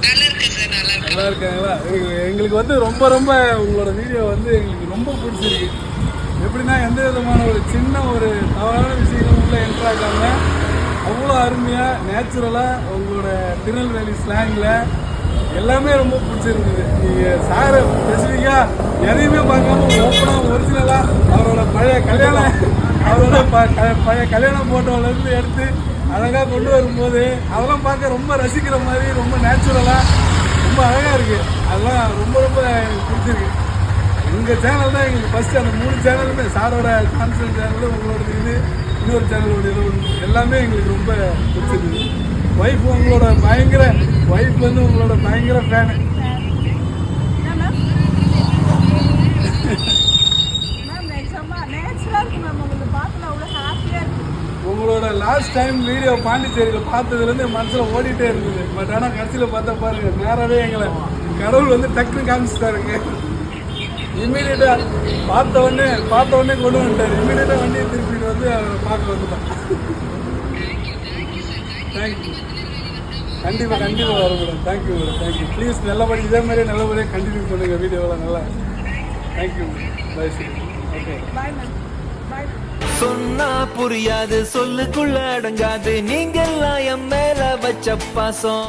நல்லா இருக்காங்களா? எங்களுக்கு வந்து ரொம்ப ரொம்ப உங்களோட வீடியோ வந்து எங்களுக்கு ரொம்ப பிடிச்சிருக்கு. எப்படின்னா எந்த விதமான ஒரு சின்ன ஒரு தவறான விஷயங்கள் உள்ள என்ட்ராகாம அவ்வளோ அருமையாக நேச்சுரலாக உங்களோட திருநெல்வேலி ஸ்லாங்கில் எல்லாமே ரொம்ப பிடிச்சிருந்தது. நீங்கள் சாரை ஸ்பெசிஃபிக்காக எதையுமே பார்க்காம ஓப்பனாக ஒரிஜினலாக அவரோட பழைய கல்யாண ஃபோட்டோவிலேருந்து எடுத்து அழகாக கொண்டு வரும்போது அதெல்லாம் பார்க்க ரொம்ப ரசிக்கிற மாதிரி ரொம்ப நேச்சுரலாக ரொம்ப அழகாக இருக்குது. அதெல்லாம் ரொம்ப ரொம்ப எனக்கு பிடிச்சிருக்கு. எங்கள் சேனல் தான் எங்களுக்கு ஃபஸ்ட்டு. அந்த 3 சேனலுமே சாரோட கான்சர்ட் சேனலு, உங்களோட இது, இன்னொரு சேனலோட இது எல்லாமே எங்களுக்கு ரொம்ப பிடிச்சிருக்கு. ஒய்ஃப் உங்களோட ஒய்ஃப் வந்து உங்களோட பயங்கர ஃபேனு. உங்களோட லாஸ்ட் டைம் வீடியோ பாண்டிச்சேரியில் பார்த்ததுலேருந்து என் மனசில் ஓடிட்டே இருந்தது. பட் ஆனால் கடைசியில் பார்த்தா பாருங்க, நேராகவே எங்களை கடவுள் வந்து டக்குன்னு காமிச்சிட்டாருங்க. இம்மீடியட்டாக பார்த்த உடனே கொண்டு வந்துட்டார். இம்மீடியட்டாக வண்டியை திருப்பிட்டு வந்து அவரை பார்க்க வந்துட்டான். தேங்க்யூ. கண்டிப்பாக வரும் madam. Thank you madam. Thank you. Please நல்லபடி இதே மாதிரியே நல்லபடியாக கண்டினியூ பண்ணுங்கள் வீடியோவெல்லாம். நல்லா thank you. Bye sir. Okay bye ma'am. Bye. சொன்னா புரியாது, சொல்லுக்குள்ள அடங்காது, நீங்கெல்லாம் என் மேல வச்ச பாசம்.